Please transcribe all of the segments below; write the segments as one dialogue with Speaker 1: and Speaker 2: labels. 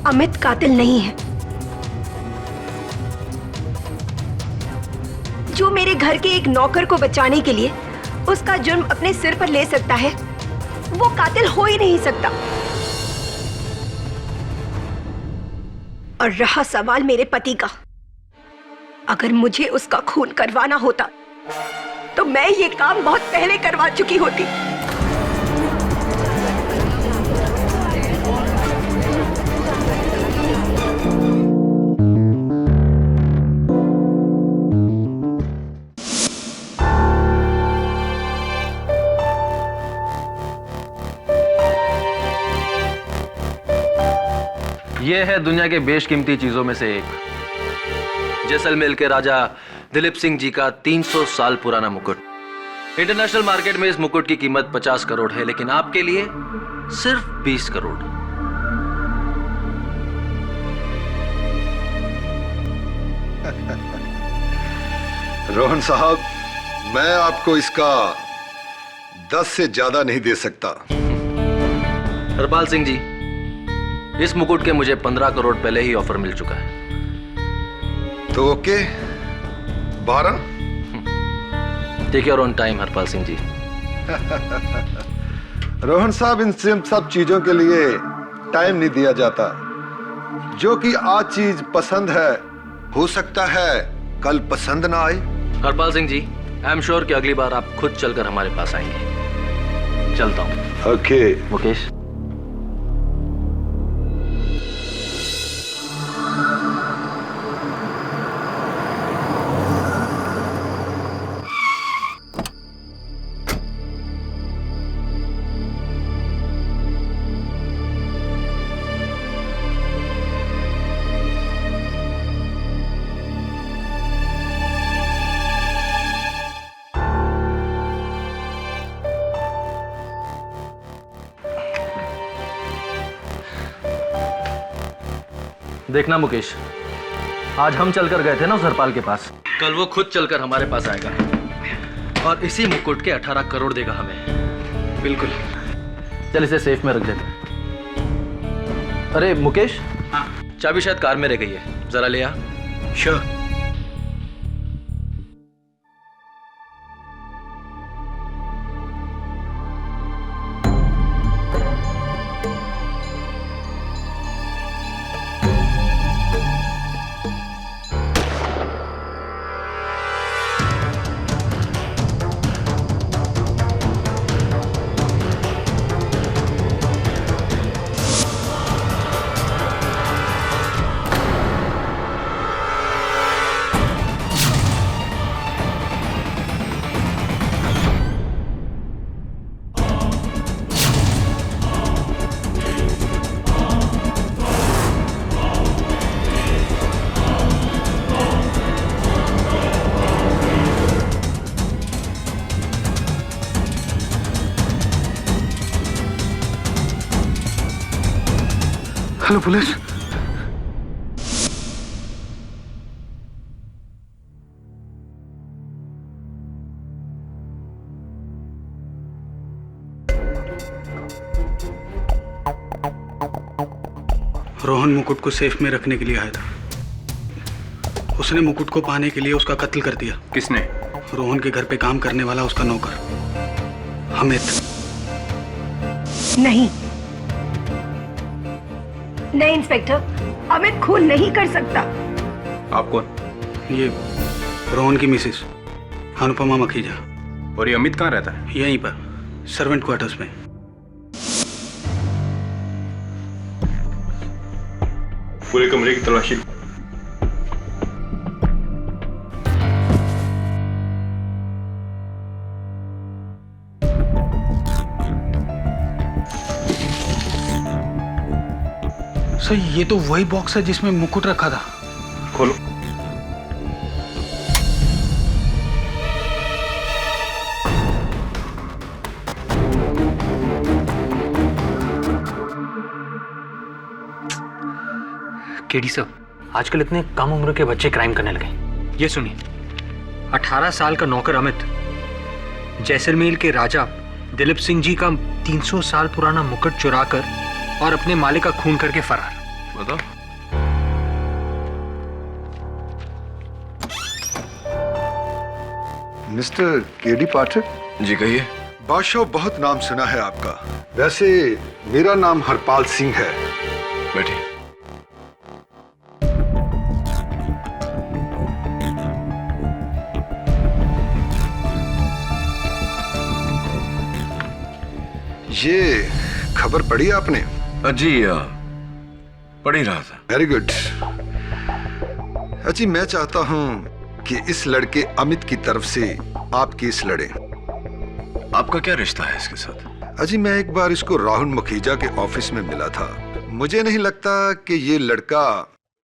Speaker 1: अमित कातिल नहीं है। जो मेरे घर के एक नौकर को बचाने के लिए उसका जुर्म अपने सिर पर ले सकता है, वो कातिल हो ही नहीं सकता। और रहा सवाल मेरे पति का, अगर मुझे उसका खून करवाना होता तो मैं ये काम बहुत पहले करवा चुकी होती।
Speaker 2: यह है दुनिया के बेशकीमती चीजों में से एक, जैसलमेर के राजा दिलीप सिंह जी का 300 साल पुराना मुकुट। इंटरनेशनल मार्केट में इस मुकुट की कीमत 50 करोड़ है, लेकिन आपके लिए सिर्फ 20 करोड़।
Speaker 3: रोहन साहब, मैं आपको इसका 10 से ज्यादा नहीं दे सकता।
Speaker 2: हरपाल सिंह जी, इस मुकुट के मुझे 15 करोड़ पहले ही ऑफर मिल चुका है।
Speaker 3: तो okay, 12?
Speaker 2: Take your own time Harpal Singh ji.
Speaker 3: Rohan साहब, इन सब चीजों के लिए टाइम नहीं दिया जाता। जो कि आज चीज पसंद है, हो सकता है कल पसंद ना आए।
Speaker 2: हरपाल सिंह जी, आई एम श्योर कि अगली बार आप खुद चलकर हमारे पास आएंगे। चलता हूं।
Speaker 3: ओके
Speaker 2: मुकेश। देखना मुकेश, आज हम चलकर गए थे ना उस हरपाल के पास, कल वो खुद चलकर हमारे पास आएगा और इसी मुकुट के 18 करोड़ देगा हमें। बिल्कुल। चल इसे सेफ में रख देते हैं। अरे मुकेश, हाँ? चाबी शायद कार में रह गई है, जरा ले आ। श्योर।
Speaker 4: Hello police. रोहन मुकुट को सेफ में रखने के लिए आया था। उसने मुकुट को पाने के लिए उसका कत्ल कर दिया।
Speaker 5: किसने?
Speaker 4: रोहन के घर पे काम करने वाला उसका नौकर अमित।
Speaker 1: नहीं नहीं इंस्पेक्टर, अमित खून नहीं कर सकता।
Speaker 5: आप कौन?
Speaker 4: ये रोहन की मिसेस अनुपमा मखीजा।
Speaker 5: और ये अमित कहाँ रहता है?
Speaker 4: यहीं पर सर्वेंट क्वार्टर्स में।
Speaker 5: पूरे कमरे की तलाशी।
Speaker 4: सर, ये तो वही बॉक्स है जिसमें मुकुट रखा था।
Speaker 5: खोलो।
Speaker 6: केडी साहब, आजकल इतने कम उम्र के बच्चे क्राइम करने लगे। ये सुनिए, 18 साल का नौकर अमित जैसलमेर के राजा दिलीप सिंह जी का 300 साल पुराना मुकुट चुराकर और अपने मालिक का खून करके फरार।
Speaker 5: बताओ।
Speaker 3: मिस्टर केडी पाठक,
Speaker 5: जी कहिए।
Speaker 3: बादशाह, बहुत नाम सुना है आपका। वैसे मेरा नाम हरपाल सिंह है।
Speaker 5: बैठिए।
Speaker 3: ये खबर पढ़ी आपने?
Speaker 5: जी पढ़ ही रहा था।
Speaker 3: Very good. अजी, मैं चाहता हूं कि इस लड़के अमित की तरफ से आप केस लड़े।
Speaker 5: आपका क्या रिश्ता है इसके साथ?
Speaker 3: अजी, मैं एक बार इसको राहुल मुखीजा के ऑफिस में मिला था। मुझे नहीं लगता कि ये लड़का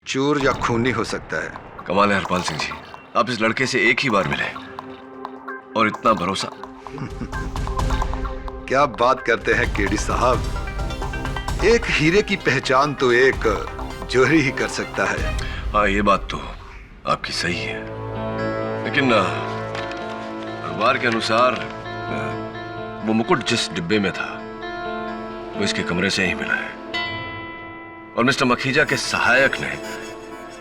Speaker 3: चोर या खूनी हो सकता है।
Speaker 5: कमाल है हरपाल सिंह जी, आप इस लड़के से एक ही बार मिले और इतना भरोसा।
Speaker 3: क्या बात करते हैं केडी साहब, एक हीरे की पहचान तो एक जोहरी ही कर सकता है।
Speaker 5: हाँ, ये बात तो आपकी सही है, लेकिन अखबार के अनुसार वो मुकुट जिस डिब्बे में था वो इसके कमरे से ही मिला है, और मिस्टर मखीजा के सहायक ने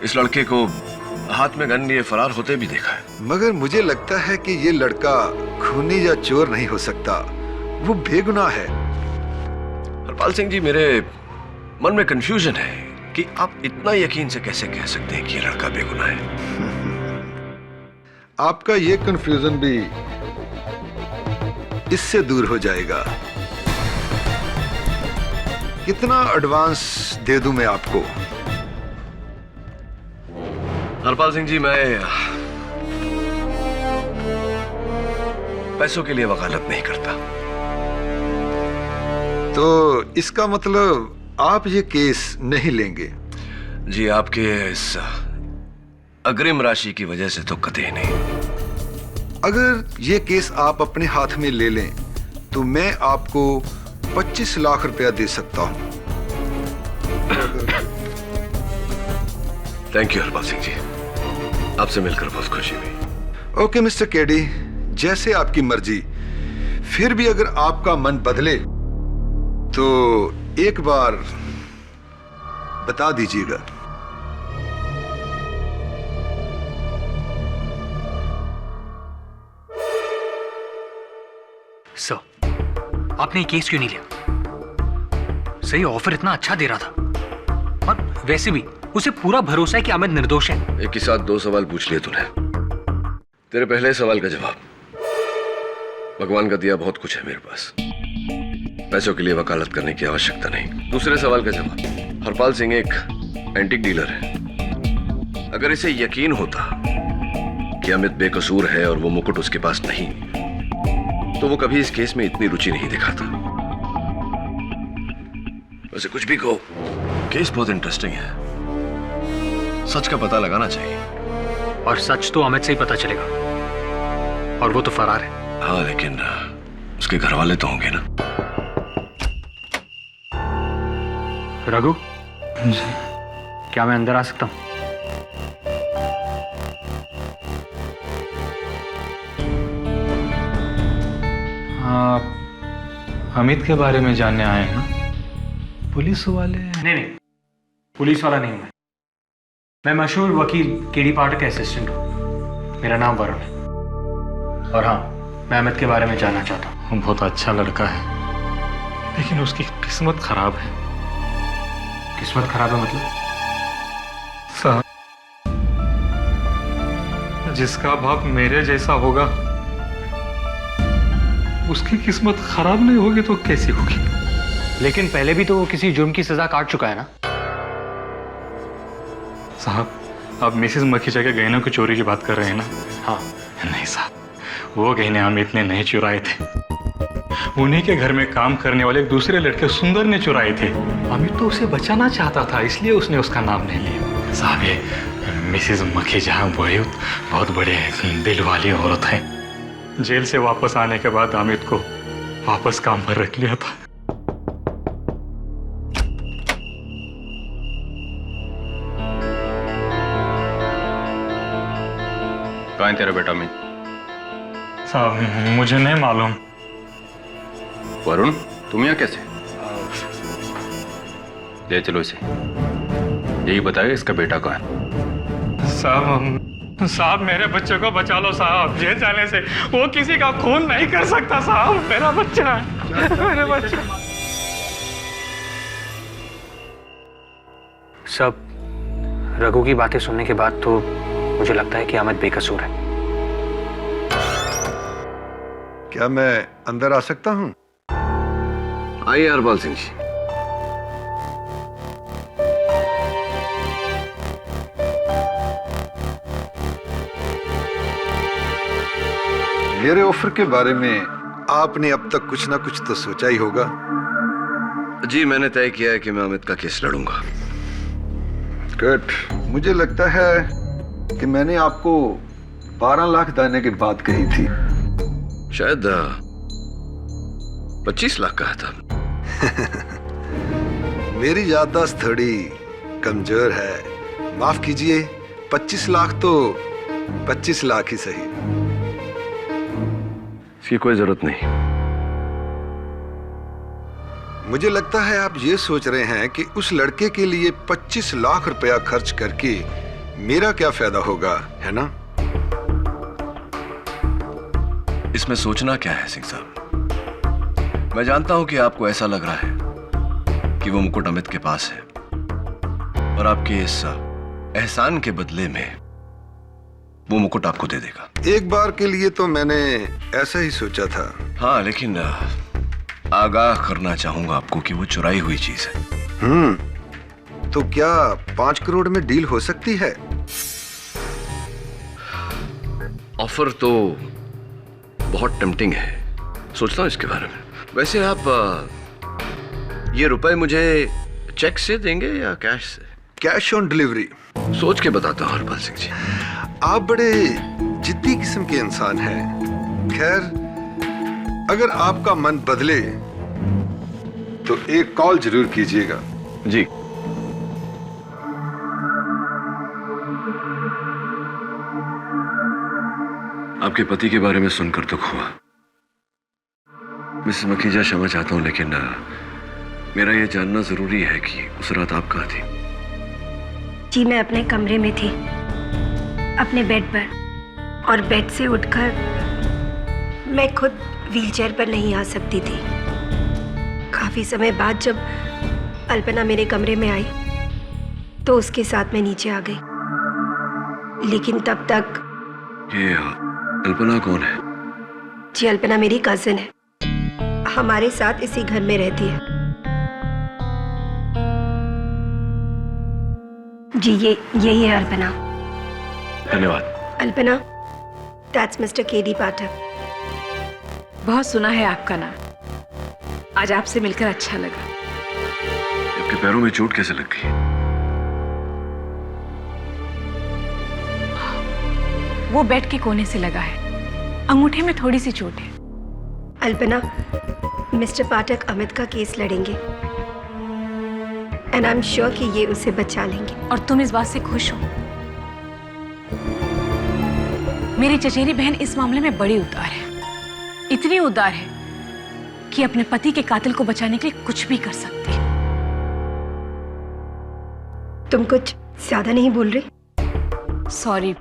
Speaker 5: इस लड़के को हाथ में गन लिए फरार होते भी देखा है।
Speaker 3: मगर मुझे लगता है कि ये लड़का खूनी या चोर नहीं हो सकता, वो बेगुनाह है।
Speaker 5: हरपाल सिंह जी, मेरे मन में कंफ्यूजन है कि आप इतना यकीन से कैसे कह सकते हैं कि ये लड़का बेगुनाह है।
Speaker 3: आपका ये कंफ्यूजन भी इससे दूर हो जाएगा। कितना एडवांस दे दूं मैं आपको?
Speaker 5: हरपाल सिंह जी, मैं पैसों के लिए वकालत नहीं करता।
Speaker 3: तो इसका मतलब आप ये केस नहीं लेंगे?
Speaker 5: जी, आपके इस अग्रिम राशि की वजह से तो कतई नहीं।
Speaker 3: अगर ये केस आप अपने हाथ में ले लें तो मैं आपको 25 लाख रुपया दे सकता हूं।
Speaker 5: थैंक यू हरपाल सिंह जी, आपसे मिलकर बहुत खुशी हुई।
Speaker 3: ओके मिस्टर केडी, जैसे आपकी मर्जी। फिर भी अगर आपका मन बदले तो एक बार बता दीजिएगा।
Speaker 6: सर, आपने ये केस क्यों नहीं लिया? सही ऑफर इतना अच्छा दे रहा था, और वैसे भी उसे पूरा भरोसा है कि अमित निर्दोष है।
Speaker 5: एक ही साथ दो सवाल पूछ लिए तूने। तेरे पहले सवाल का जवाब, भगवान का दिया बहुत कुछ है मेरे पास, पैसों के लिए वकालत करने की आवश्यकता नहीं। दूसरे सवाल का जवाब, हरपाल सिंह एक एंटीक डीलर है। अगर इसे यकीन होता कि अमित बेकसूर है और वो मुकुट उसके पास नहीं, तो वो कभी इस केस में इतनी रुचि नहीं दिखाता। वैसे कुछ भी कहो, केस बहुत इंटरेस्टिंग है। सच का पता लगाना चाहिए।
Speaker 6: और सच तो अमित से ही पता चलेगा, और वो तो फरार है।
Speaker 5: हाँ, लेकिन उसके घर वाले तो होंगे ना।
Speaker 6: रघु जी, क्या मैं अंदर आ सकता हूं?
Speaker 7: आप अमित के बारे में जानने आए हैं ना? पुलिस वाले?
Speaker 6: नहीं, पुलिस वाला नहीं हूं मैं मशहूर वकील केडी पाठक का असिस्टेंट हूं। मेरा नाम वरुण है, और हाँ, मैं अमित के बारे में जानना चाहता हूं।
Speaker 7: वो बहुत अच्छा लड़का है, लेकिन उसकी किस्मत खराब है।
Speaker 6: किस्मत खराब है मतलब?
Speaker 7: साहब, जिसका बाप मेरे जैसा होगा उसकी किस्मत खराब नहीं होगी तो कैसी होगी?
Speaker 6: लेकिन पहले भी तो वो किसी जुर्म की सजा काट चुका है ना?
Speaker 7: साहब, आप मिसेस मखीजा के गहनों की चोरी की बात कर रहे हैं ना?
Speaker 6: हाँ।
Speaker 7: नहीं साहब, वो गहने अमित ने नहीं चुराए थे। उन्हीं के घर में काम करने वाले एक दूसरे लड़के सुंदर ने चुराए थे। अमित तो उसे बचाना चाहता था, इसलिए उसने उसका नाम नहीं लिया। साहब, ये मिसेस मखीजा बहुत बड़े दिल वाली औरत है। जेल से वापस आने के बाद अमित को वापस काम पर रख लिया था।
Speaker 5: कहाँ है तेरा बेटा अमित?
Speaker 7: साहब, मुझे नहीं मालूम।
Speaker 5: वरुण, तुम यहाँ कैसे? ले चलो इसे।
Speaker 7: यही बताइए इसका बेटा कौन है? साहब मेरे बच्चे को बचा लो साहब, जेल जाने से। वो किसी का खून नहीं कर सकता साहब, मेरा बच्चा है, मेरे बच्चा।
Speaker 6: सब रघु की बातें सुनने के बाद तो मुझे लगता है कि अमित बेकसूर है।
Speaker 3: क्या मैं अंदर आ सकता हूं?
Speaker 5: आइए हरपाल सिंह जी।
Speaker 3: मेरे ऑफर के बारे में आपने अब तक कुछ ना कुछ तो सोचा ही होगा।
Speaker 5: जी, मैंने तय किया है कि मैं अमित का केस लड़ूंगा।
Speaker 3: गुड। मुझे लगता है कि मैंने आपको 12 लाख देने की बात कही थी।
Speaker 5: शायद 25 लाख कहा था।
Speaker 3: मेरी याददाश्त थोड़ी कमजोर है, माफ कीजिए। 25 लाख तो 25 लाख ही सही।
Speaker 5: इसकी कोई जरूरत नहीं।
Speaker 3: मुझे लगता है आप ये सोच रहे हैं कि उस लड़के के लिए 25 लाख रुपया खर्च करके मेरा क्या फायदा होगा, है ना?
Speaker 5: इसमें सोचना क्या है सिंह साहब? मैं जानता हूं कि आपको ऐसा लग रहा है कि वो मुकुट अमित के पास है और आपके इस एहसान के बदले में वो मुकुट आपको दे देगा।
Speaker 3: एक बार के लिए तो मैंने ऐसा ही सोचा था।
Speaker 5: हाँ, लेकिन आगाह करना चाहूंगा आपको कि वो चुराई हुई चीज है।
Speaker 3: तो क्या 5 करोड़ में डील हो सकती है?
Speaker 5: ऑफर तो बहुत टेम्पटिंग है, सोचता हूं इसके बारे में। वैसे आप ये रुपए मुझे चेक से देंगे या कैश से?
Speaker 3: Cash on delivery.
Speaker 5: सोच के बताता हूं हरपाल सिंह जी।
Speaker 3: आप बड़े जिद्दी किस्म के इंसान हैं। खैर, अगर आपका मन बदले तो एक कॉल जरूर कीजिएगा।
Speaker 5: जी। आपके पति के बारे में सुनकर दुख हुआ। मिसेस मखीजा, क्षमा चाहता हूं, लेकिन मेरा यह जानना जरूरी है कि उस रात आप कहाँ थी?
Speaker 1: जी, मैं अपने कमरे में थी, अपने बेड पर, और बेड से उठकर मैं खुद व्हीलचेयर पर नहीं आ सकती थी। काफी समय बाद जब अल्पना मेरे कमरे में आई तो उसके साथ मैं नीचे आ गई, लेकिन तब तक।
Speaker 5: ये अल्पना कौन है?
Speaker 1: जी, अल्पना मेरी कजिन है, हमारे साथ इसी घर में रहती है। जी, यही है अल्पना।
Speaker 5: धन्यवाद।
Speaker 1: अल्पना, दैट्स मिस्टर केडी पाठक।
Speaker 8: बहुत सुना है आपका नाम, आज आपसे मिलकर अच्छा लगा।
Speaker 5: आपके पैरों में चोट कैसे लग गई?
Speaker 8: वो बेड के कोने से लगा है, अंगूठे में थोड़ी सी चोट है।
Speaker 1: अल्पना, मिस्टर पाठक अमित का केस लड़ेंगे एंड आई एम श्योर कि ये उसे बचा लेंगे।
Speaker 8: और तुम इस बात से खुश हो? मेरी चचेरी बहन इस मामले में बड़ी उदार है, इतनी उदार है कि अपने पति के कातिल को बचाने के लिए कुछ भी कर सकती है।
Speaker 1: तुम कुछ ज्यादा नहीं बोल रही?
Speaker 8: सॉरी,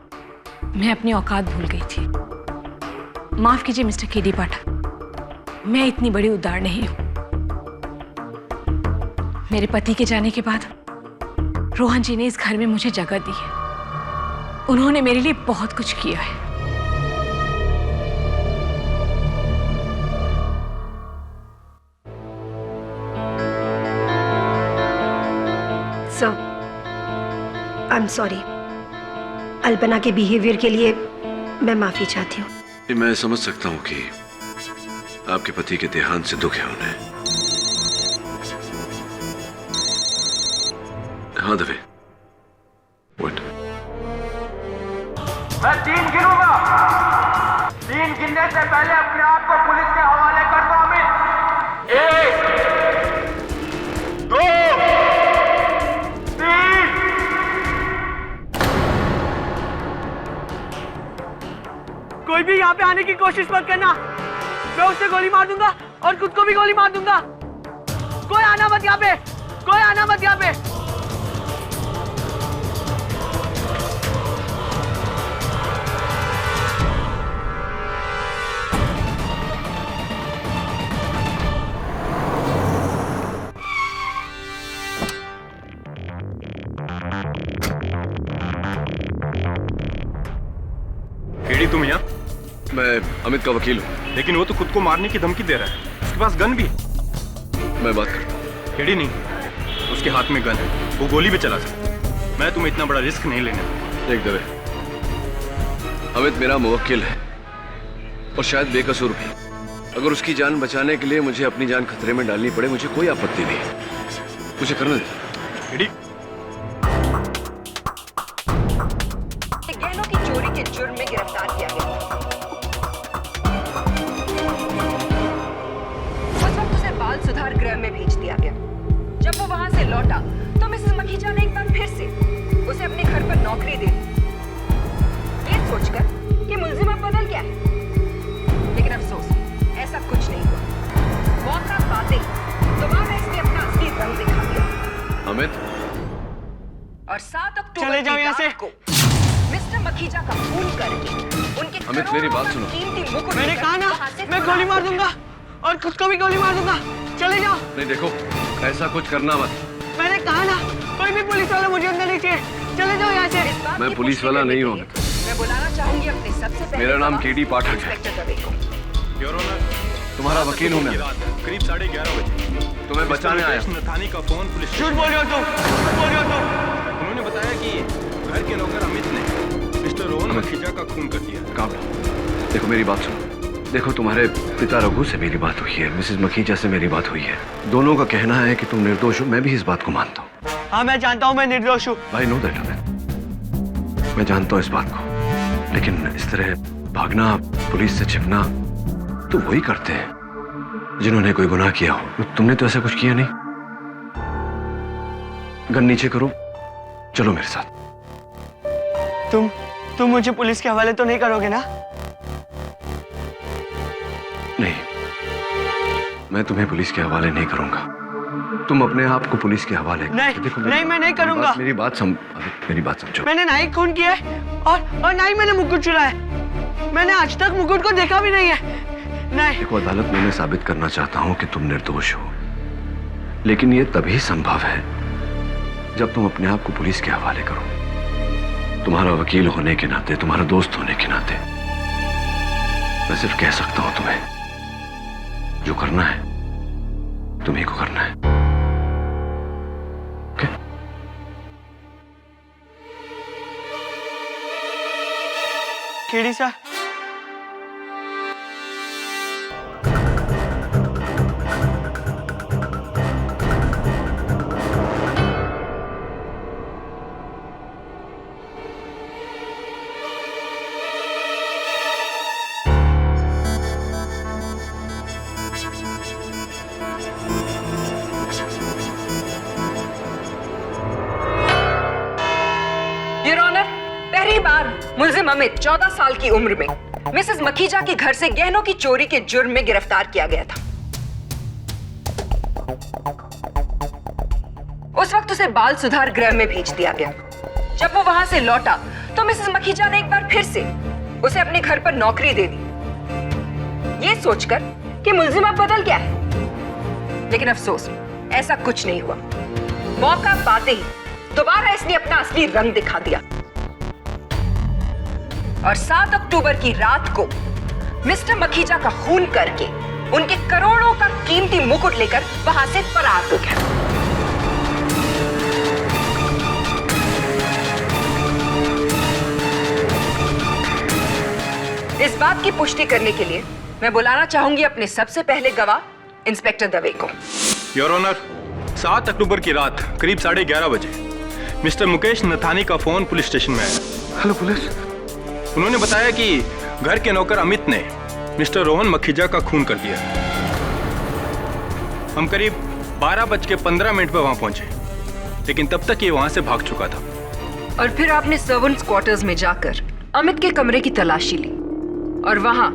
Speaker 8: मैं अपनी औकात भूल गई थी। माफ कीजिए मिस्टर केडी पाठक, मैं इतनी बड़ी उदार नहीं हूं। मेरे पति के जाने के बाद रोहन जी ने इस घर में मुझे जगह दी है। उन्होंने मेरे लिए बहुत कुछ किया है।
Speaker 1: सो आई एम सॉरी। अल्पना के बिहेवियर के लिए मैं माफी चाहती हूँ।
Speaker 5: मैं समझ सकता हूँ कि आपके पति के देहांत से दुख है उन्हें। हाँ दवे, व्हाट?
Speaker 9: मैं 3 गिनूंगा। 3 गिनने से पहले अपने आप को पुलिस के हवाले कर दो अमित। 1, 2, 3। कोई भी यहाँ पे आने की कोशिश मत करना, मैं उसे गोली मार दूंगा और खुद को भी गोली मार दूंगा। कोई आना मत यहाँ पे, कोई आना मत यहाँ पे।
Speaker 5: मैं अमित का वकील हूँ।
Speaker 10: लेकिन वो तो खुद को मारने की धमकी दे रहा है, उसके पास गन भी है।
Speaker 5: मैं बात करता हूँ।
Speaker 10: केडी नहीं, उसके हाथ में गन है, वो गोली भी चला सकता है। मैं तुम्हें इतना बड़ा रिस्क नहीं लेने दूंगा।
Speaker 5: देख दवे, अमित मेरा मुवक्किल है और शायद बेकसूर भी। अगर उसकी जान बचाने के लिए मुझे अपनी जान खतरे में डालनी पड़े, मुझे कोई आपत्ति नहीं है। मुझे करने दे।
Speaker 10: केडी,
Speaker 11: गहनों की चोरी के जुर्म में गिरफ्तार किया गया। उस वक्त उसे बाल सुधार गृह में भेज दिया गया। जब वो वहां से लौटा तो मिसेस मखीजा ने एक बार फिर से उसे अपने घर पर नौकरी दे दी, ये सोचकर कि मुलजिम अब बदल गया है। लेकिन अफसोस, ऐसा कुछ नहीं हुआ। मौका पाते दोबारा इसने अपना असली रंग दिखा दिया।
Speaker 5: अमित,
Speaker 11: और 7 अक्टूबर की रात को मिस्टर मखीजा का खून करके उनके
Speaker 5: अमित मेरी बात सुनो।
Speaker 11: कीमती मुकुट
Speaker 12: मैंने कहा ना, मैं गोली मार दूंगा और खुद को भी गोली मार दूंगा। चले जाओ।
Speaker 5: नहीं देखो, ऐसा कुछ करना मत।
Speaker 12: मैंने कहा ना, कोई भी पुलिस वाला मुझे अंदर नहीं चाहिए। चले जाओ यहाँ से।
Speaker 5: मैं पुलिस वाला नहीं हूँ।
Speaker 11: मैं बुलाना चाहूंगी अपने सबसे पहले
Speaker 5: मेरा नाम केडी पाठक है।
Speaker 11: इंस्पेक्टर दवे को।
Speaker 10: योर ऑनर,
Speaker 5: तुम्हारा वकील हूँ मैं।
Speaker 10: करीब 11:30 बजे
Speaker 5: तुम्हें बचाने आया।
Speaker 10: नथानी का फोन पुलिस
Speaker 12: झूठ बोल रहे हो तुम, झूठ बोल रहे हो तुम।
Speaker 10: उन्होंने बताया कि घर के नौकर अमित ने मिस्टर रोहन मखीजा का खून कर दिया।
Speaker 5: काम लो। देखो मेरी बात सुनो। देखो, तुम्हारे पिता रघु से मेरी बात हुई है, मिसेस मखीजा से मेरी बात हुई है। दोनों का कहना है कि तुम निर्दोष हो। मैं भी इस बात को मानता हूँ।
Speaker 12: हाँ, मैं जानता हूँ मैं निर्दोष हूँ।
Speaker 5: भाई नो दैट अमित, मैं जानता हूँ इस बात को। लेकिन इस तरह भागना, पुलिस से छिपना तो वही करते हैं जिन्होंने कोई गुनाह किया हो। तुमने तो ऐसा कुछ किया नहीं। गन नीचे करो, चलो मेरे साथ।
Speaker 12: तुम मुझे पुलिस के हवाले तो नहीं करोगे ना?
Speaker 5: नहीं, मैं तुम्हें पुलिस के हवाले नहीं करूंगा। तुम अपने आप को पुलिस के हवाले
Speaker 12: नहीं,
Speaker 5: देखो,
Speaker 12: नहीं, मैं नहीं करूंगा।
Speaker 5: मेरी बात समझो।
Speaker 12: मैंने ना ही खून किया है और ना ही मैंने मुकुट चुराया है। मैंने आज तक मुकुट को देखा भी नहीं है। नहीं।
Speaker 5: देखो अदालत में मैं साबित करना चाहता हूं कि तुम निर्दोष हो, लेकिन यह तभी संभव है जब तुम अपने आप को पुलिस के हवाले करो। तुम्हारा वकील होने के नाते, तुम्हारा दोस्त होने के नाते मैं सिर्फ कह सकता हूं तुम्हें, जो करना है तुम्हीं को करना है। ओके?
Speaker 12: केडी सर,
Speaker 11: मुलजिम अमित 14 साल की उम्र में मिसेस मखीजा के घर से गहनों की चोरी के जुर्म में गिरफ्तार किया गया था। उस वक्त उसे बाल सुधार गृह में भेज दिया गया। जब वो वहां से लौटा तो मिसेस मखीजा ने एक बार फिर से उसे अपने घर पर नौकरी दे दी, ये सोचकर कि मुलजिम अब बदल गया है। लेकिन अफसोस, ऐसा कुछ नहीं हुआ। मौका पाते ही दोबारा इसने अपना असली रंग दिखा दिया और 7 अक्टूबर की रात को मिस्टर मखीजा का खून करके उनके करोड़ों का कीमती मुकुट लेकर वहां से फरार हो गया। इस बात की पुष्टि करने के लिए मैं बुलाना चाहूंगी अपने सबसे पहले गवाह इंस्पेक्टर दवे को।
Speaker 10: योर ऑनर, 7 अक्टूबर की रात करीब 11:30 बजे मिस्टर मुकेश नथानी का फोन पुलिस स्टेशन में आया।
Speaker 5: Hello police.
Speaker 10: उन्होंने बताया कि घर के नौकर अमित ने मिस्टर रोहन मखीजा का खून कर दिया। हम करीब 12:15 पर वहां पहुंचे, लेकिन तब तक ये वहां से भाग चुका था।
Speaker 11: और फिर आपने सर्वेंट्स क्वार्टर्स में जाकर अमित के कमरे की तलाशी ली और वहां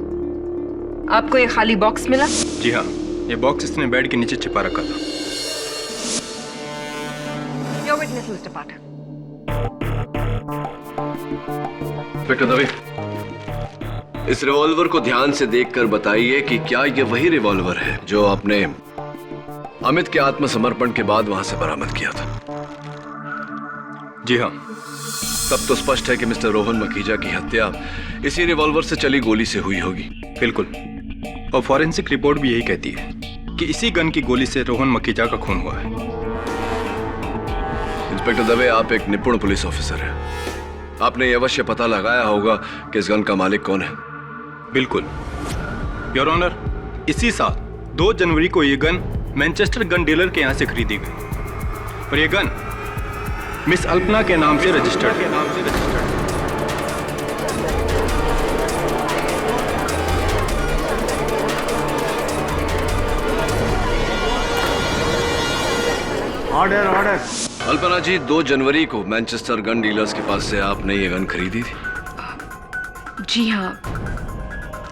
Speaker 11: आपको ये खाली बॉक्स मिला?
Speaker 10: जी हाँ, ये बॉक्स इसने बेड के नीचे छिपा रखा था।
Speaker 11: Your witness mister Pathak.
Speaker 5: Inspector Dave, इस रिवॉल्वर को ध्यान से देखकर बताइए कि क्या यह वही रिवॉल्वर है जो आपने अमित के आत्मसमर्पण के बाद वहां से बरामद किया था?
Speaker 10: जी हाँ।
Speaker 5: तब तो स्पष्ट है कि मिस्टर रोहन मखीजा की हत्या इसी रिवॉल्वर से चली गोली से हुई होगी।
Speaker 10: बिल्कुल, और फॉरेंसिक रिपोर्ट भी यही कहती है कि इसी गन की गोली से रोहन मखीजा का खून हुआ है।
Speaker 5: इंस्पेक्टर दवे, आप एक निपुण पुलिस ऑफिसर हैं। आपने ये अवश्य पता लगाया होगा कि इस गन का मालिक कौन है।
Speaker 10: बिल्कुल योर ऑनर, इसी साल 2 जनवरी को ये गन मैनचेस्टर गन डीलर के यहाँ से खरीदी गई और ये गन मिस अल्पना के नाम से रजिस्टर्ड है।
Speaker 6: Order order.
Speaker 5: अल्पना जी, 2 जनवरी को मैनचेस्टर गन डीलर्स के पास से आपने ये गन खरीदी थी?
Speaker 8: जी हाँ,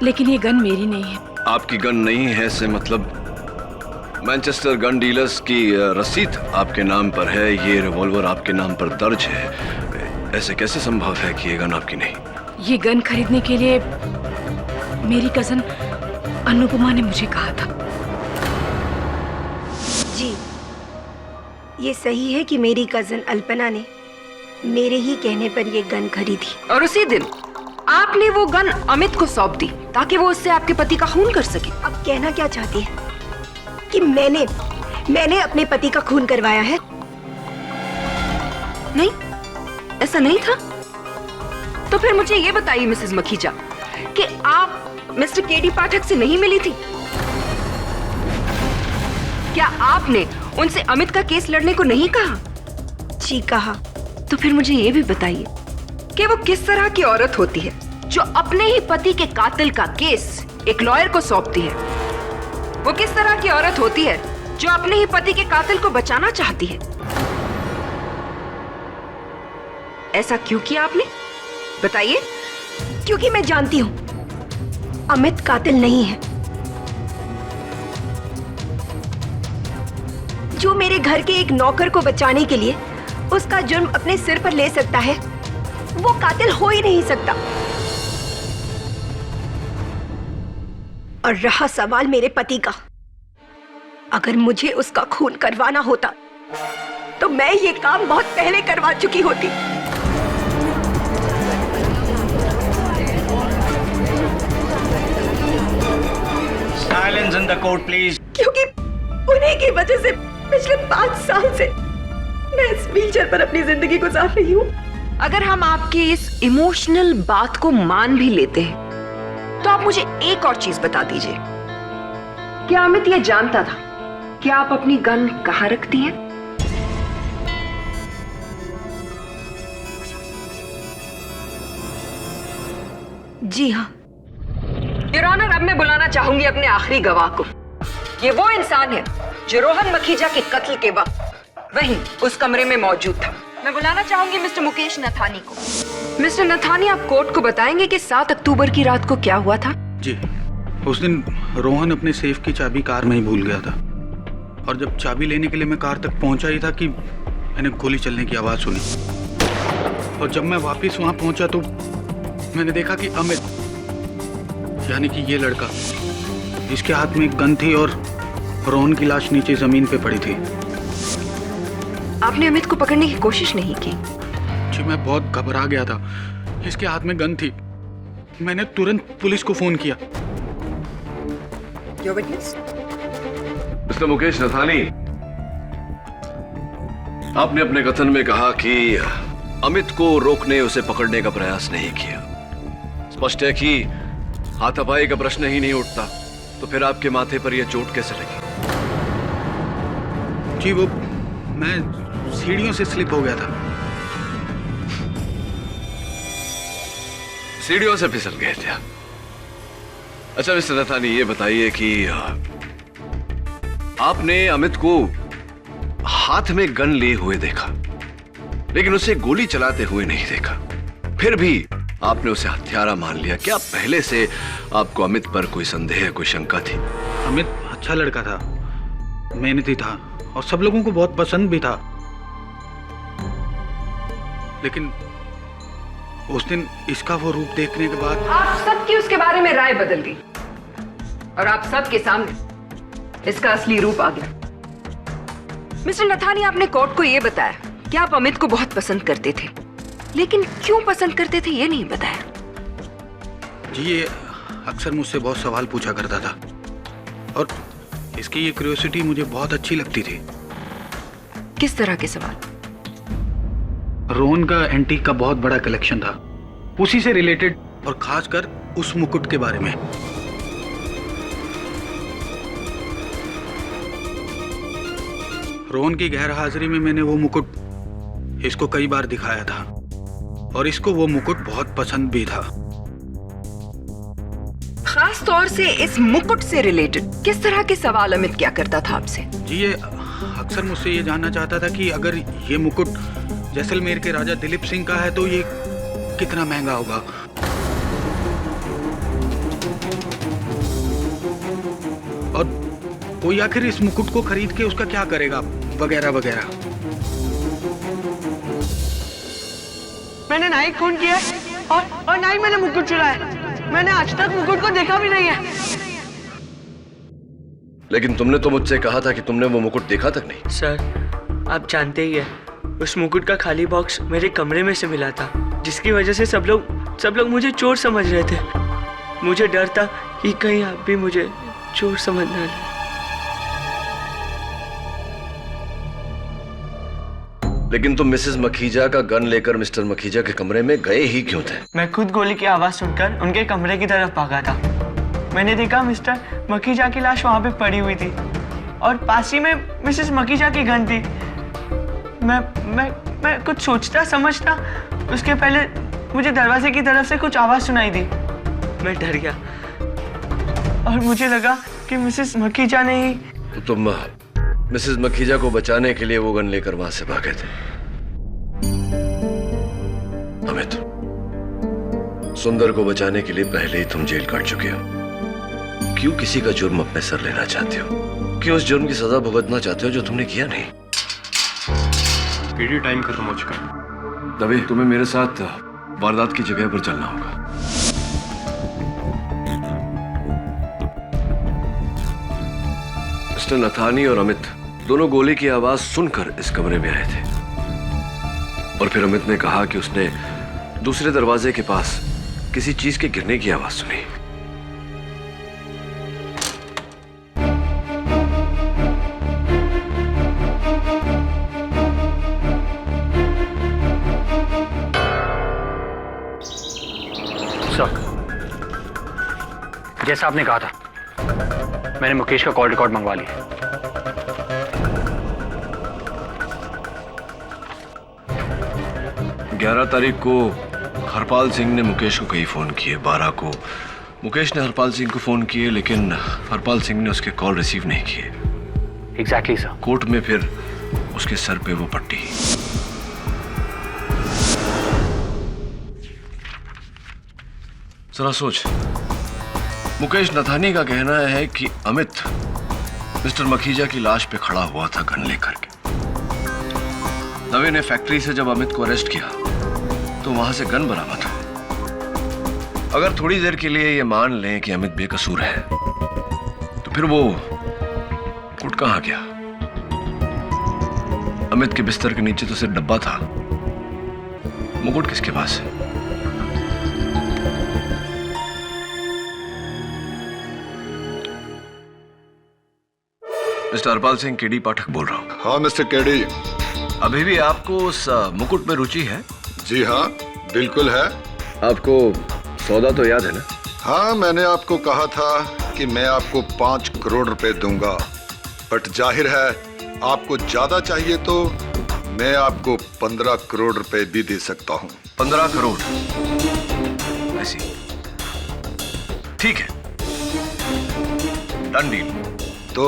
Speaker 8: लेकिन ये गन मेरी नहीं है।
Speaker 5: आपकी गन नहीं है से मतलब मैनचेस्टर गन डीलर्स की रसीद आपके नाम पर है, ये रिवॉल्वर आपके नाम पर दर्ज है। ऐसे कैसे संभव है कि ये गन आपकी नहीं?
Speaker 8: ये गन खरीदने के लिए मेरी कजन अनुपमा ने मुझे कहा था।
Speaker 1: जी, ये सही है कि मेरी कजन अल्पना ने मेरे ही कहने पर ये गन खरीदी।
Speaker 11: और उसी दिन आपने वो गन अमित को सौंप दी ताकि वो उससे आपके पति का खून कर सके।
Speaker 1: अब कहना क्या चाहती है कि मैंने अपने पति का खून करवाया है?
Speaker 11: नहीं, ऐसा नहीं था। तो फिर मुझे ये बताइए मिसेस मखीजा कि आप मिस्टर केडी पाठक से नहीं मिली थी? क्या आपने उनसे अमित का केस लड़ने को नहीं कहा?
Speaker 1: जी कहा।
Speaker 11: तो फिर मुझे ये भी बताइए कि वो किस तरह की औरत होती है जो अपने ही पति के कातिल का केस एक लॉयर को सौंपती है? वो किस तरह की औरत होती है जो अपने ही पति के कातिल को बचाना चाहती है? ऐसा क्यों किया आपने? बताइए।
Speaker 1: क्योंकि मैं जानती हूं अमित कातिल नहीं है। जो मेरे घर के एक नौकर को बचाने के लिए उसका जुर्म अपने सिर पर ले सकता है, वो कातिल हो ही नहीं सकता। और रहा सवाल मेरे पति का, अगर मुझे उसका खून करवाना होता तो मैं ये काम बहुत पहले करवा चुकी होती।
Speaker 6: Silence in the court please.
Speaker 1: क्योंकि उन्हीं की वजह से पिछले 5 साल से मैं इस व्हीलचेयर पर अपनी जिंदगी गुजार रही हूँ।
Speaker 11: अगर हम आपकी इस इमोशनल बात को मान भी लेते हैं तो आप मुझे एक और चीज बता दीजिए, क्या अमित ये जानता था कि आप अपनी गन कहाँ रखती हैं?
Speaker 1: जी हाँ।
Speaker 11: योर ऑनर, अब मैं बुलाना चाहूंगी अपने आखिरी गवाह को। ये वो इंसान है जो रोहन मखीजा के कत्ल के वक्त वहीं उस कमरे में मौजूद था। मैं बुलाना चाहूंगी मिस्टर मुकेश नथानी को। मिस्टर नथानी, आप कोर्ट को बताएंगे कि 7 अक्टूबर की रात को क्या हुआ था?
Speaker 4: जी, उस दिन रोहन अपने सेफ की चाबी कार में ही भूल गया था और जब चाबी लेने के लिए मैं कार तक पहुंचा ही था कि मैंने गोली चलने की आवाज़ सुनी। और जब मैं वापस वहां पहुंचा तो मैंने देखा कि अमित, यानी कि ये लड़का, इसके हाथ में एक गन थी और रोहन की लाश नीचे जमीन पे पड़ी थी।
Speaker 11: आपने अमित को पकड़ने की कोशिश नहीं की?
Speaker 4: जी, मैं बहुत घबरा गया था। इसके हाथ में गन थी। मैंने तुरंत पुलिस को फोन किया।
Speaker 11: Your witness?
Speaker 5: Mister Mukesh Nathani, आपने अपने कथन में कहा कि अमित को रोकने, उसे पकड़ने का प्रयास नहीं किया। स्पष्ट है कि हाथापाई का प्रश्न ही नहीं उठता, तो फिर आपके माथे पर यह चोट कैसे लगी?
Speaker 4: जी, वो मैं सीढ़ियों से स्लिप हो गया था।
Speaker 5: सीढ़ियों से फिसल गए थे? अच्छा मिस्टर नथानी, ये बताइए कि आपने अमित को हाथ में गन लिए हुए देखा, लेकिन उसे गोली चलाते हुए नहीं देखा। फिर भी आपने उसे हत्यारा मान लिया। क्या पहले से आपको अमित पर कोई संदेह, कोई शंका थी?
Speaker 4: अमित अच्छा लड़का था, मेहनती था और सब लोगों को बहुत पसंद भी था। लेकिन उस दिन इसका वो रूप देखने के बाद
Speaker 11: आप सबकी उसके बारे में राय बदल गई और आप सबके सामने इसका असली रूप आ गया। मिस्टर नथानी, आपने कोर्ट को यह बताया कि आप अमित को बहुत पसंद करते थे, लेकिन क्यों पसंद करते थे ये नहीं बताया।
Speaker 4: जी ये अक्सर मुझसे बहुत सवाल पूछा करता था और इसकी ये क्यूरियोसिटी मुझे बहुत अच्छी लगती थी।
Speaker 11: किस तरह के सवाल?
Speaker 4: रोहन का एंटीक का बहुत बड़ा कलेक्शन था, उसी से रिलेटेड और खासकर उस मुकुट के बारे में। रोहन की गैर हाजिरी में मैंने वो मुकुट इसको कई बार दिखाया था और इसको वो मुकुट बहुत पसंद भी था।
Speaker 11: खास तौर से इस मुकुट से रिलेटेड किस तरह के सवाल अमित क्या करता था आपसे?
Speaker 4: जी ये अक्सर मुझसे ये जानना चाहता था कि अगर ये मुकुट जैसलमेर के राजा दिलीप सिंह का है तो ये कितना महंगा होगा। और कोई आखिर इस मुकुट को खरीद के उसका क्या करेगा, वगैरह वगैरह।
Speaker 12: मैंने ना ही खून किया और ना ही मैंने मुकुट चुराया। मैंने आज तक मुकुट को देखा भी नहीं है।
Speaker 5: लेकिन तुमने तो मुझसे कहा था कि तुमने वो मुकुट देखा तक नहीं।
Speaker 13: सर आप जानते ही हैं, उस मुकुट का खाली बॉक्स मेरे कमरे में से मिला था, जिसकी वजह से सब लोग मुझे चोर समझ रहे थे। मुझे डर था कि कहीं आप भी मुझे चोर समझ ना लें।
Speaker 5: लेकिन तुम मिसेस मखीजा का गन लेकर मिस्टर मखीजा के कमरे में गए ही क्यों थे?
Speaker 13: मैं खुद गोली की आवाज सुनकर उनके कमरे की तरफ भागा था। मैंने देखा मिस्टर मखीजा की लाश वहां पे पड़ी हुई थी और पास ही में मिसेस मखीजा की गन थी। मैं कुछ सोचता समझता उसके पहले मुझे दरवाजे की तरफ से कुछ आवाज सुनाई दी। मैं डर गया और मुझे लगा कि मिसेस मखीजा ने ही।
Speaker 5: तो तुम मिसेस मखीजा को बचाने के लिए वो गन लेकर वहां से भागे थे। अमित, सुंदर को बचाने के लिए पहले ही तुम जेल काट चुके हो। क्यों किसी का जुर्म अपने सर लेना चाहते हो? क्यों उस जुर्म की सजा भुगतना चाहते हो जो तुमने किया नहीं?
Speaker 10: पीडी टाइम खत्म हो चुका है।
Speaker 5: दबे, तुम्हें मेरे साथ वारदात की जगह पर चलना होगा। मिस्टर नथानी और अमित दोनों गोली की आवाज सुनकर इस कमरे में आए थे और फिर अमित ने कहा कि उसने दूसरे दरवाजे के पास किसी चीज के गिरने की आवाज सुनी।
Speaker 6: जैसा आपने कहा था, मैंने मुकेश का कॉल रिकॉर्ड मंगवा लिया।
Speaker 5: 11 तारीख को हरपाल सिंह ने मुकेश को कई फोन किए। 12 को मुकेश ने हरपाल सिंह को फोन किए, लेकिन हरपाल सिंह ने उसके कॉल रिसीव नहीं किए।
Speaker 6: Exactly sir.
Speaker 5: कोर्ट में फिर उसके सर पे वो पट्टी। जरा सोच, मुकेश नथानी का कहना है कि अमित मिस्टर मखीजा की लाश पे खड़ा हुआ था गन लेकर के। दवे ने फैक्ट्री से जब अमित को अरेस्ट किया तो वहां से गन बरामद हुआ। अगर थोड़ी देर के लिए ये मान लें कि अमित बेकसूर है तो फिर वो मुकुट कहां गया? अमित के बिस्तर के नीचे तो सिर्फ डब्बा था, मुकुट किसके पास है? मिस्टर हरपाल सिंह, केडी पाठक बोल रहा हूँ।
Speaker 3: हाँ मिस्टर केडी।
Speaker 5: अभी भी आपको उस मुकुट में रुचि है?
Speaker 3: जी हाँ, बिल्कुल है।
Speaker 5: आपको सौदा तो याद है ना?
Speaker 3: हाँ, मैंने आपको कहा था कि मैं आपको 5 करोड़ रुपए दूंगा, बट जाहिर है आपको ज्यादा चाहिए तो मैं आपको 15 करोड़ रुपए भी दे सकता हूँ।
Speaker 5: 15 करोड़? ऐसी ठीक है, डन डील।
Speaker 3: तो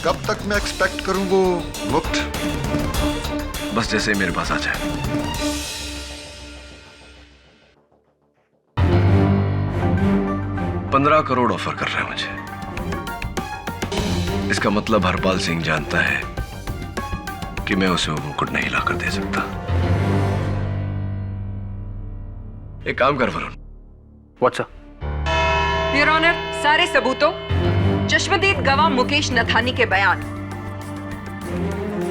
Speaker 3: कब तक मैं एक्सपेक्ट करूं वो मुफ्त?
Speaker 5: बस जैसे ही मेरे पास आ जाए। $15 करोड़ ऑफर कर रहे हैं मुझे। इसका मतलब हरपाल सिंह जानता है कि मैं उसे वो मुकुट नहीं लाकर दे सकता। एक काम कर Varun.
Speaker 6: What's up?
Speaker 11: Your honour, सारे सबूतों, चश्मदीद गवाह मुकेश नथानी के बयान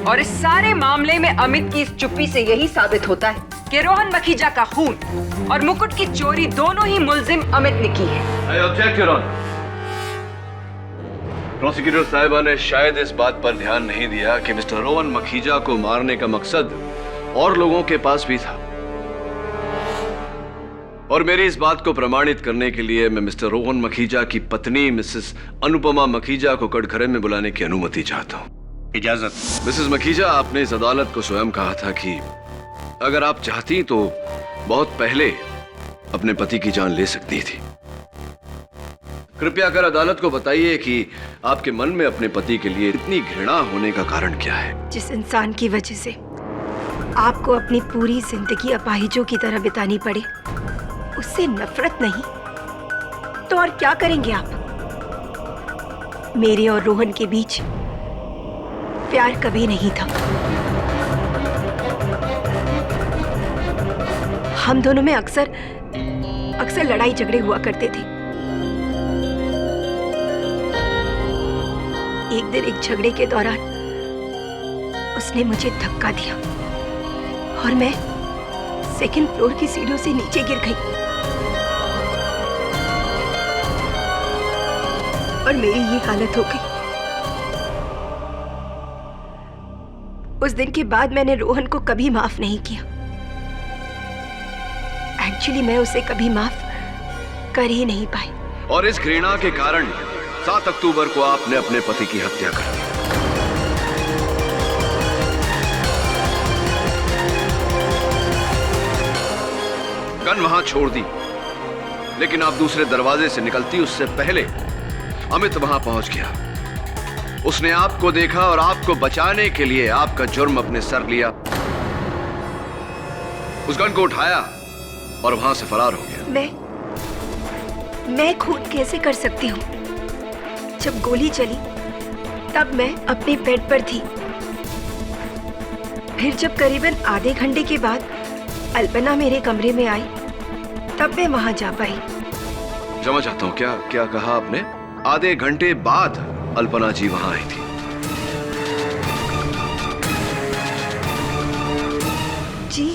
Speaker 11: और इस सारे मामले में अमित की इस चुप्पी से यही साबित होता है कि रोहन मखीजा का खून और मुकुट की चोरी दोनों ही मुल्जिम अमित ने की है।
Speaker 5: I object, Your Honor. Prosecutor साहिबा ने शायद इस बात पर ध्यान नहीं दिया कि मिस्टर रोहन मखीजा को मारने का मकसद और लोगों के पास भी था। और मेरी इस बात को प्रमाणित करने के लिए मैं मिस्टर रोहन मखीजा की पत्नी मिसेस अनुपमा मखीजा को कटघरे में बुलाने की अनुमति चाहता हूँ।
Speaker 4: इजाजत।
Speaker 5: मिसेस मखीजा, आपने इस अदालत को स्वयं कहा था कि अगर आप चाहती तो बहुत पहले अपने पति की जान ले सकती थी। कृपया कर अदालत को बताइए कि आपके मन में अपने पति के लिए इतनी घृणा होने का कारण क्या है?
Speaker 1: जिस इंसान की वजह से आपको अपनी पूरी जिंदगी अपाहिजों की तरह बितानी पड़े, उससे नफरत नहीं तो और क्या करेंगे आप? मेरे और रोहन के बीच प्यार कभी नहीं था। हम दोनों में अक्सर लड़ाई झगड़े हुआ करते थे। एक दिन एक झगड़े के दौरान उसने मुझे धक्का दिया और मैं सेकंड फ्लोर की सीढ़ियों से नीचे गिर गई और मेरी ये हालत हो गई। उस दिन के बाद मैंने रोहन को कभी माफ नहीं किया। एक्चुअली मैं उसे कभी माफ कर ही नहीं पाई।
Speaker 5: और इस घृणा के कारण 7 अक्टूबर को आपने अपने पति की हत्या कर दी। गन वहां छोड़ दी, लेकिन आप दूसरे दरवाजे से निकलती उससे पहले अमित वहां पहुंच गया। उसने आपको देखा और आपको बचाने के लिए आपका जुर्म अपने सर लिया, उस गन को उठाया और वहां से फरार हो गया।
Speaker 1: मैं खून कैसे कर सकती हूँ? जब गोली चली तब मैं अपने बेड पर थी। फिर जब करीबन आधे घंटे के बाद अल्पना मेरे कमरे में आई तब मैं वहां जा पाई।
Speaker 5: क्षमा चाहता हूँ, क्या कहा आपने? आधे घंटे बाद अल्पना जी वहां आई थी?
Speaker 1: जी।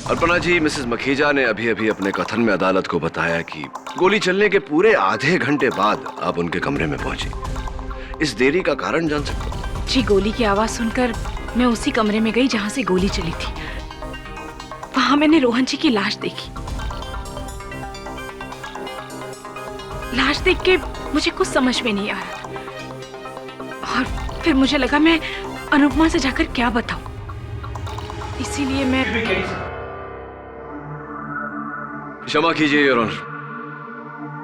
Speaker 5: अल्पना जी, मिसेस मखीजा ने अभी अभी अपने कथन में अदालत को बताया कि गोली चलने के पूरे आधे घंटे बाद आप उनके कमरे में पहुंची। इस देरी का कारण जान सकता हूं?
Speaker 8: जी, गोली की आवाज सुनकर मैं उसी कमरे में गई जहां से गोली चली थी। वहां मैंने रोहन जी की लाश देखी। लाश देख के मुझे कुछ समझ में नहीं आ रहा और फिर मुझे लगा मैं अनुपमा से जाकर क्या बताऊं। इसीलिए मैं
Speaker 5: क्षमा कीजिए योर ऑनर,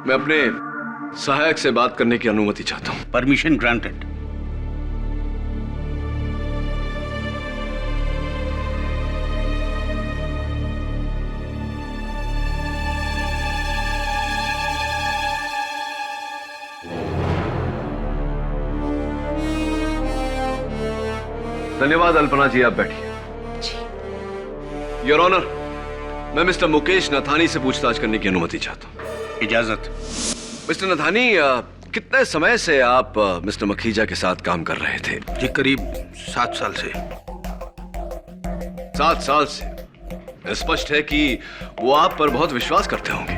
Speaker 5: मैं अपने सहायक से बात करने की अनुमति चाहता हूं।
Speaker 4: Permission granted.
Speaker 5: धन्यवाद अल्पना जी, आप बैठिए। योर ऑनर, मैं मिस्टर मुकेश नथानी से पूछताछ करने की अनुमति चाहता हूं।
Speaker 4: इजाजत।
Speaker 5: मिस्टर नथानी, कितने समय से आप मिस्टर मखीजा के साथ काम कर रहे थे?
Speaker 4: जी, करीब 7 साल से।
Speaker 5: 7 साल से? स्पष्ट है कि वो आप पर बहुत विश्वास करते होंगे।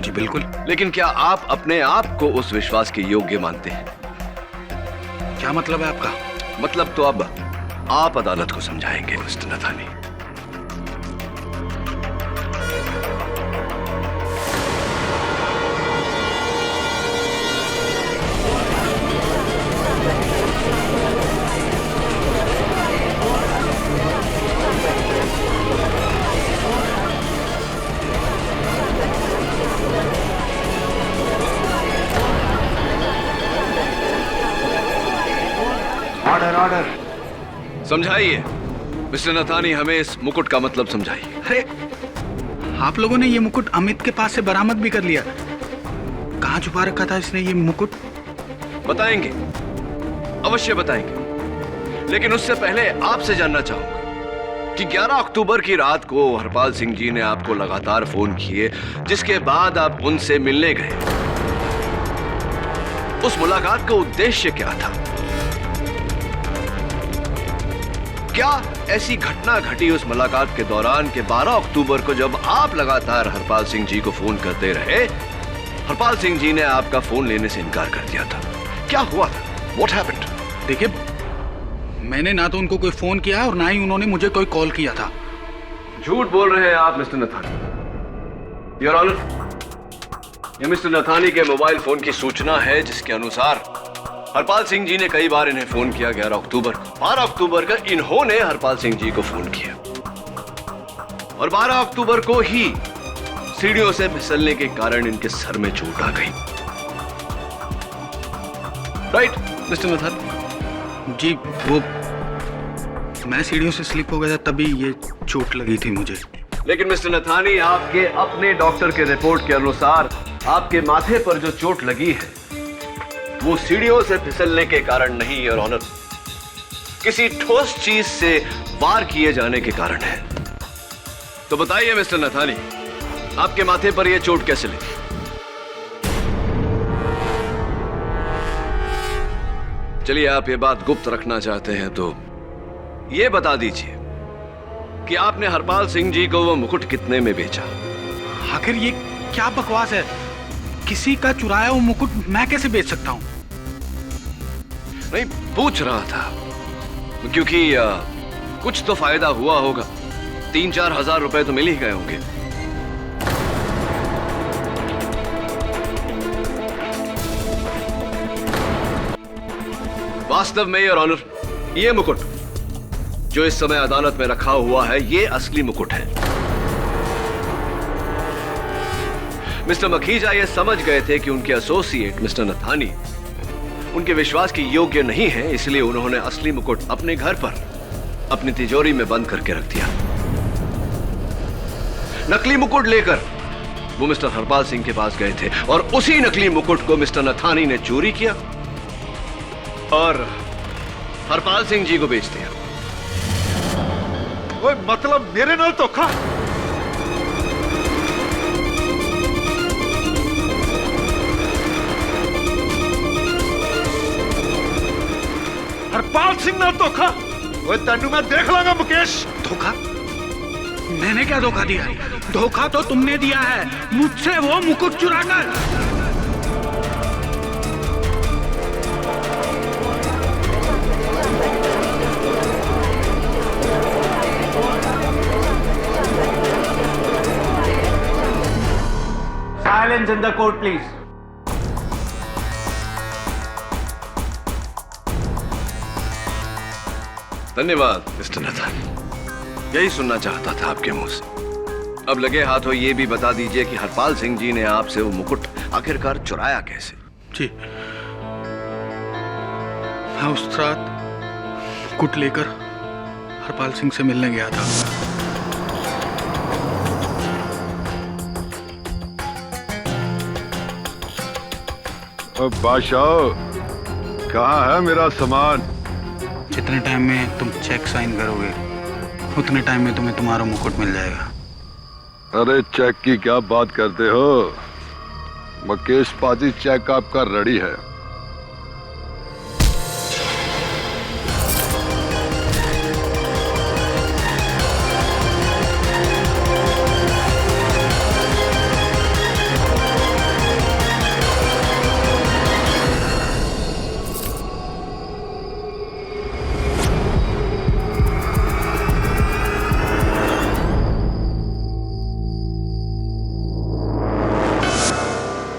Speaker 4: जी बिल्कुल।
Speaker 5: लेकिन क्या आप अपने आप को उस विश्वास के योग्य मानते हैं?
Speaker 4: क्या मतलब है आपका?
Speaker 5: मतलब तो अब आप अदालत को समझाएंगे मिस्टर नथानी।
Speaker 4: Order order.
Speaker 5: समझाइए मिस्टर नथानी, हमें इस मुकुट का मतलब समझाइए।
Speaker 4: अरे, आप लोगों ने ये मुकुट अमित के पास से बरामद भी कर लिया। कहाँ छुपा रखा था इसने ये मुकुट?
Speaker 5: बताएंगे, अवश्य बताएंगे, लेकिन उससे पहले आपसे जानना चाहूंगा कि 11 अक्टूबर की रात को हरपाल सिंह जी ने आपको लगातार फोन किए, जिसके बाद आप उनसे मिलने गए। उस मुलाकात का उद्देश्य क्या था? क्या ऐसी घटना घटी उस मुलाकात के दौरान कि 12 अक्टूबर को जब आप लगातार हरपाल सिंह जी को फोन करते रहे, हरपाल सिंह जी ने आपका फोन लेने से इनकार कर दिया था? क्या हुआ था? What happened?
Speaker 4: देखिए, मैंने ना तो उनको कोई फोन किया और ना ही उन्होंने मुझे कोई कॉल किया था।
Speaker 5: झूठ बोल रहे हैं आप मिस्टर नथानी। योर ऑनर, ये मिस्टर नथानी के मोबाइल फोन की सूचना है जिसके अनुसार हरपाल सिंह जी ने कई बार इन्हें फोन किया। 11 अक्टूबर, 12 अक्टूबर का इन्होंने हरपाल सिंह जी को फोन किया और 12 अक्टूबर को ही सीढ़ियों से फिसलने के कारण इनके सर में चोट आ गई। Right mister Nathani?
Speaker 4: जी, वो मैं सीढ़ियों से स्लिप हो गया था, तभी ये चोट लगी थी मुझे।
Speaker 5: लेकिन मिस्टर नथानी, आपके अपने डॉक्टर के रिपोर्ट के अनुसार आपके माथे पर जो चोट लगी है वो सीढ़ियों से फिसलने के कारण नहीं, योर ऑनर, किसी ठोस चीज से वार किए जाने के कारण है। तो बताइए मिस्टर नथानी, आपके माथे पर यह चोट कैसे लगी? चलिए, आप ये बात गुप्त रखना चाहते हैं तो ये बता दीजिए कि आपने हरपाल सिंह जी को वो मुकुट कितने में बेचा?
Speaker 4: आखिर ये क्या बकवास है? किसी का चुराया हुआ मुकुट मैं कैसे बेच सकता हूं?
Speaker 5: नहीं, पूछ रहा था क्योंकि कुछ तो फायदा हुआ होगा। 3-4 हजार रुपए तो मिल ही गए होंगे। वास्तव में योर ऑनर, ये मुकुट जो इस समय अदालत में रखा हुआ है, ये असली मुकुट है। मिस्टर मखीजा ये समझ गए थे कि उनके एसोसिएट मिस्टर नथानी उनके विश्वास की योग्य नहीं है, इसलिए उन्होंने असली मुकुट अपने घर पर अपनी तिजोरी में बंद करके रख दिया। नकली मुकुट लेकर वो मिस्टर हरपाल सिंह के पास गए थे और उसी नकली मुकुट को मिस्टर नथानी ने चोरी किया और हरपाल सिंह जी को बेच दिया।
Speaker 3: ओए, मतलब मेरे नाल धोखा? हरपाल सिंह नाल धोखा? ओए, तेनू मैं देख लांगा मुकेश।
Speaker 4: धोखा? मैंने क्या धोखा दिया? धोखा तो तुमने दिया है, मुझसे वो मुकुट चुराकर।
Speaker 9: Silence in the court, please.
Speaker 5: धन्यवाद मिस्टर नथानी, यही सुनना चाहता था आपके मुंह से। अब लगे हाथों ये भी बता दीजिए कि हरपाल सिंह जी ने आपसे वो मुकुट आखिरकार चुराया कैसे?
Speaker 4: जी, मैं उस रात मुकुट लेकर हरपाल सिंह से मिलने गया था।
Speaker 3: बादशाह, कहाँ है मेरा सामान?
Speaker 4: जितने टाइम में तुम चेक साइन करोगे उतने टाइम में तुम्हें तुम्हारा मुकुट मिल जाएगा।
Speaker 3: अरे, चेक की क्या बात करते हो? मुकेश पाजी, चेक आपका रेडी है।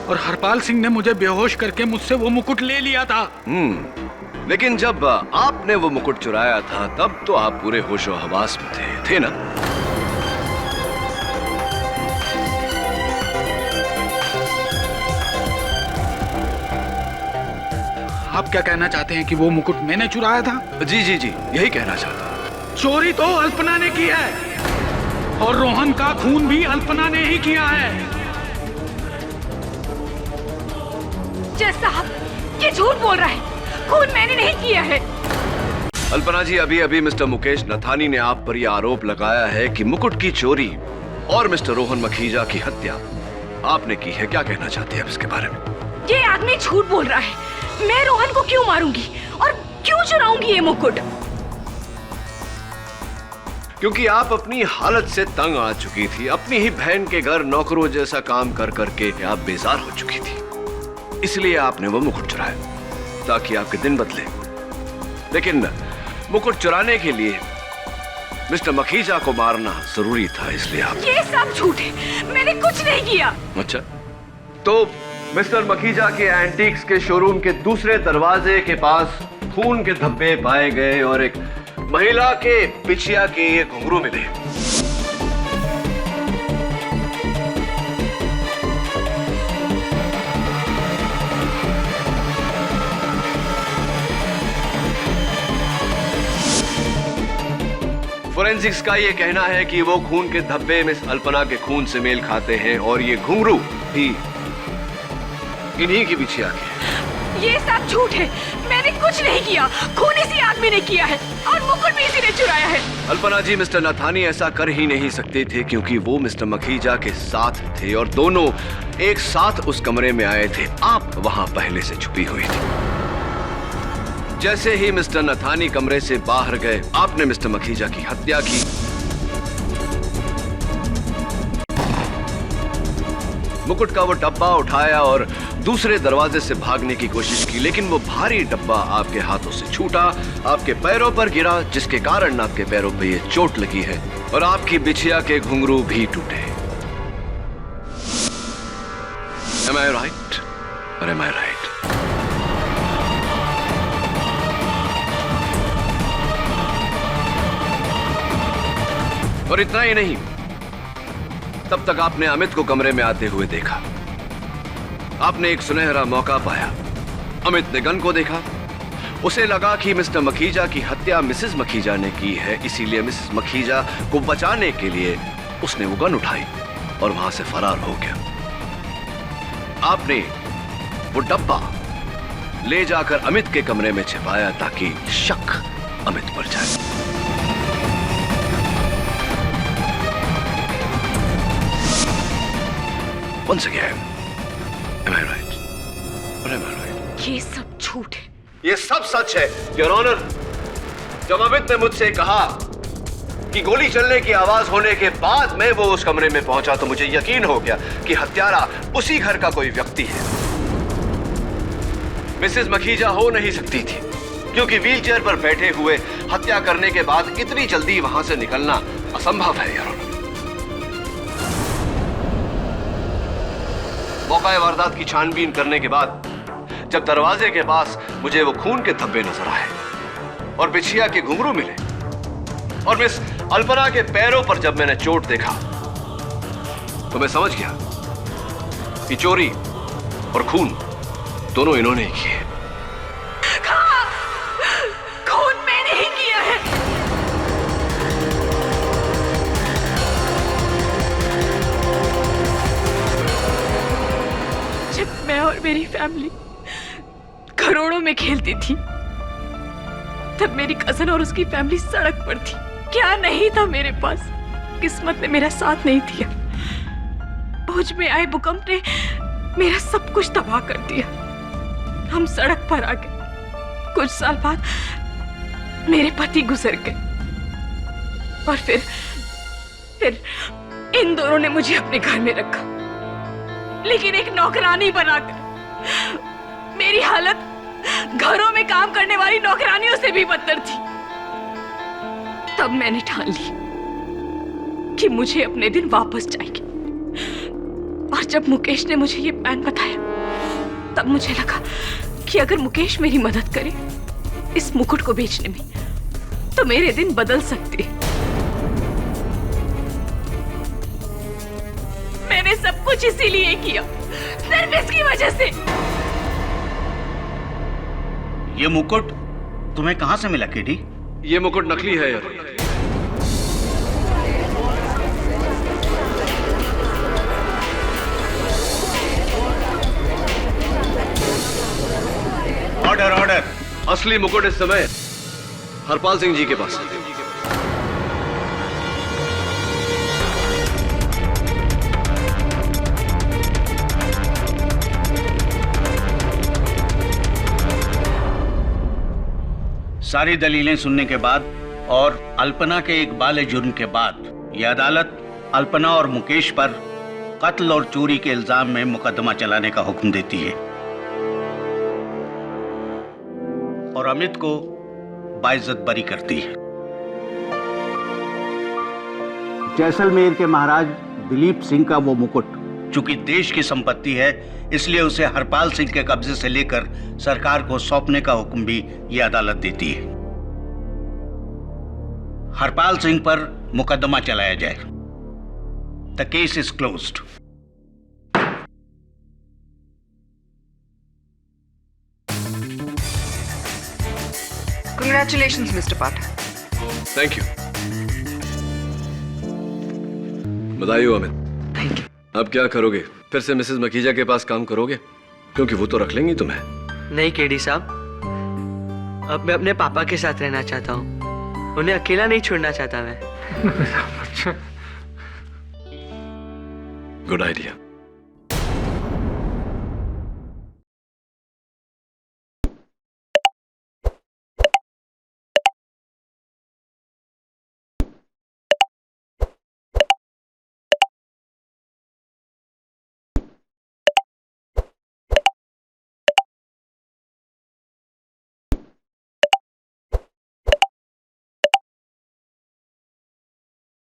Speaker 4: और हरपाल सिंह ने मुझे बेहोश करके मुझसे वो मुकुट ले लिया था।
Speaker 5: लेकिन जब आपने वो मुकुट चुराया था तब तो आप पूरे होशो हवास में थे ना?
Speaker 4: आप क्या कहना चाहते हैं कि वो मुकुट मैंने चुराया था?
Speaker 5: जी जी जी, यही कहना चाहता हूं।
Speaker 4: चोरी तो अल्पना ने की है और रोहन का खून भी अल्पना ने ही किया है।
Speaker 8: जज साहब, ये झूठ बोल रहा है। खून मैंने नहीं किया है।
Speaker 5: अल्पना जी, अभी अभी मिस्टर मुकेश नथानी ने आप पर यह आरोप लगाया है कि मुकुट की चोरी और मिस्टर रोहन मखीजा की हत्या आपने की है। क्या कहना चाहते हैं आप इसके बारे में?
Speaker 8: ये आदमी झूठ बोल रहा है। मैं रोहन को क्यों मारूंगी और क्यों चुराऊंगी ये मुकुट?
Speaker 5: क्योंकि आप अपनी हालत से तंग आ चुकी थी। अपनी ही बहन के घर नौकरों जैसा काम कर करके आप बेजार हो चुकी थी, इसलिए आपने वो मुकुट चुराया ताकि आपके दिन बदले। लेकिन मुकुट चुराने के लिए मिस्टर मखीजा को मारना जरूरी था, इसलिए आप।
Speaker 8: ये सब झूठ है, मैंने कुछ नहीं किया।
Speaker 5: अच्छा, तो मिस्टर मखीजा के एंटीक्स के शोरूम के दूसरे दरवाजे के पास खून के धब्बे पाए गए और एक महिला के बिछिया के ये घुंघरू मिले। फोरेंसिक्स का ये कहना है कि वो खून के धब्बे मिस अल्पना के खून से मेल खाते हैं और ये घुंघरू भी इन्हीं की बिछिया के।
Speaker 8: ये सब झूठ है, मैंने कुछ नहीं किया। खून इसी आदमी ने किया है और मुकुट भी इसी ने चुराया है।
Speaker 5: अल्पना जी, मिस्टर नथानी ऐसा कर ही नहीं सकते थे क्योंकि वो मिस्टर मखीजा के साथ थे और दोनों एक साथ उस कमरे में आए थे। आप वहां पहले से छुपी हुई थी। जैसे ही मिस्टर नथानी कमरे से बाहर गए, आपने मिस्टर मखीजा की हत्या की। मुकुट का वो डब्बा उठाया और दूसरे दरवाजे से भागने की कोशिश की, लेकिन वो भारी डब्बा आपके हाथों से छूटा, आपके पैरों पर गिरा, जिसके कारण आपके पैरों पे ये चोट लगी है और आपकी बिछिया के घुंघरू भी टूटे। Am I right? Or am I right? और इतना ही नहीं, तब तक आपने अमित को कमरे में आते हुए देखा। आपने एक सुनहरा मौका पाया। अमित ने गन को देखा, उसे लगा कि मिस्टर मखीजा की हत्या मिसेस मखीजा ने की है, इसीलिए मिसेस मखीजा को बचाने के लिए उसने वो गन उठाई और वहां से फरार हो गया। आपने वो डब्बा ले जाकर अमित के कमरे में छिपाया ताकि शक अमित पर जाए। Once again, am I right? Or am I right?
Speaker 8: ये सब झूठ है।
Speaker 5: ये सब सच है, योर ऑनर। जब अमित ने मुझसे कहा कि गोली चलने की आवाज होने के बाद मैं वो उस कमरे में पहुंचा तो मुझे यकीन हो गया कि हत्यारा उसी घर का कोई व्यक्ति है। मिसेस मखीजा हो नहीं सकती थी क्योंकि व्हीलचेयर पर बैठे हुए हत्या करने के बाद इतनी जल्दी वहां से निकलना असंभव है, योर ऑनर। मौका वारदात की छानबीन करने के बाद जब दरवाजे के पास मुझे वो खून के धब्बे नजर आए और बिछिया के घुंघरू मिले और मिस अल्पना के पैरों पर जब मैंने चोट देखा तो मैं समझ गया कि चोरी और खून दोनों इन्होंने ही किए।
Speaker 8: खून मैंने ही किया है। जब मैं और मेरी फैमिली करोड़ों में खेलती थी तब मेरी कजन और उसकी फैमिली सड़क पर थी। क्या नहीं था मेरे पास, किस्मत ने मेरा साथ नहीं दिया। भुज में आए भूकंप ने मेरा सब कुछ तबाह कर दिया। हम सड़क पर आ गए। कुछ साल बाद मेरे पति गुजर गए और फिर इन दोनों ने मुझे अपने घर में रखा, लेकिन एक नौकरानी बनाकर। मेरी हालत घरों में काम करने वाली नौकरानियों से भी बदतर थी। तब मैंने ठान ली कि मुझे अपने दिन वापस चाहिए। और जब मुकेश ने मुझे ये प्लान बताया तब मुझे लगा कि अगर मुकेश मेरी मदद करे इस मुकुट को बेचने में तो मेरे दिन बदल सकते। मैंने सब कुछ इसीलिए किया, सिर्फ इसकी वजह से।
Speaker 14: ये मुकुट तुम्हें कहां से मिला किटी?
Speaker 5: ये मुकुट नकली है यार।
Speaker 14: Order order.
Speaker 5: असली मुकुट इस समय हरपाल सिंह जी के पास।
Speaker 14: सारी दलीलें सुनने के बाद और अल्पना के एक बाले जुर्म के बाद यह अदालत अल्पना और मुकेश पर कत्ल और चोरी के इल्जाम में मुकदमा चलाने का हुक्म देती है और अमित को बाइज्जत बरी करती है। जैसलमेर के महाराज दिलीप सिंह का वो मुकुट चूंकि देश की संपत्ति है, इसलिए उसे हरपाल सिंह के कब्जे से लेकर सरकार को सौंपने का हुक्म भी यह अदालत देती है। हरपाल सिंह पर मुकदमा चलाया जाए। The case is closed.
Speaker 11: Congratulations, Mr. Pathak.
Speaker 5: Thank you. बधाई हो अमित।
Speaker 13: Thank you.
Speaker 5: अब क्या करोगे? फिर से मिसेस मखीजा के पास काम करोगे? क्योंकि वो तो रख लेंगी तुम्हें।
Speaker 13: नहीं केडी साहब, अब मैं अपने पापा के साथ रहना चाहता हूँ, उन्हें अकेला नहीं छोड़ना चाहता मैं।
Speaker 5: Good idea.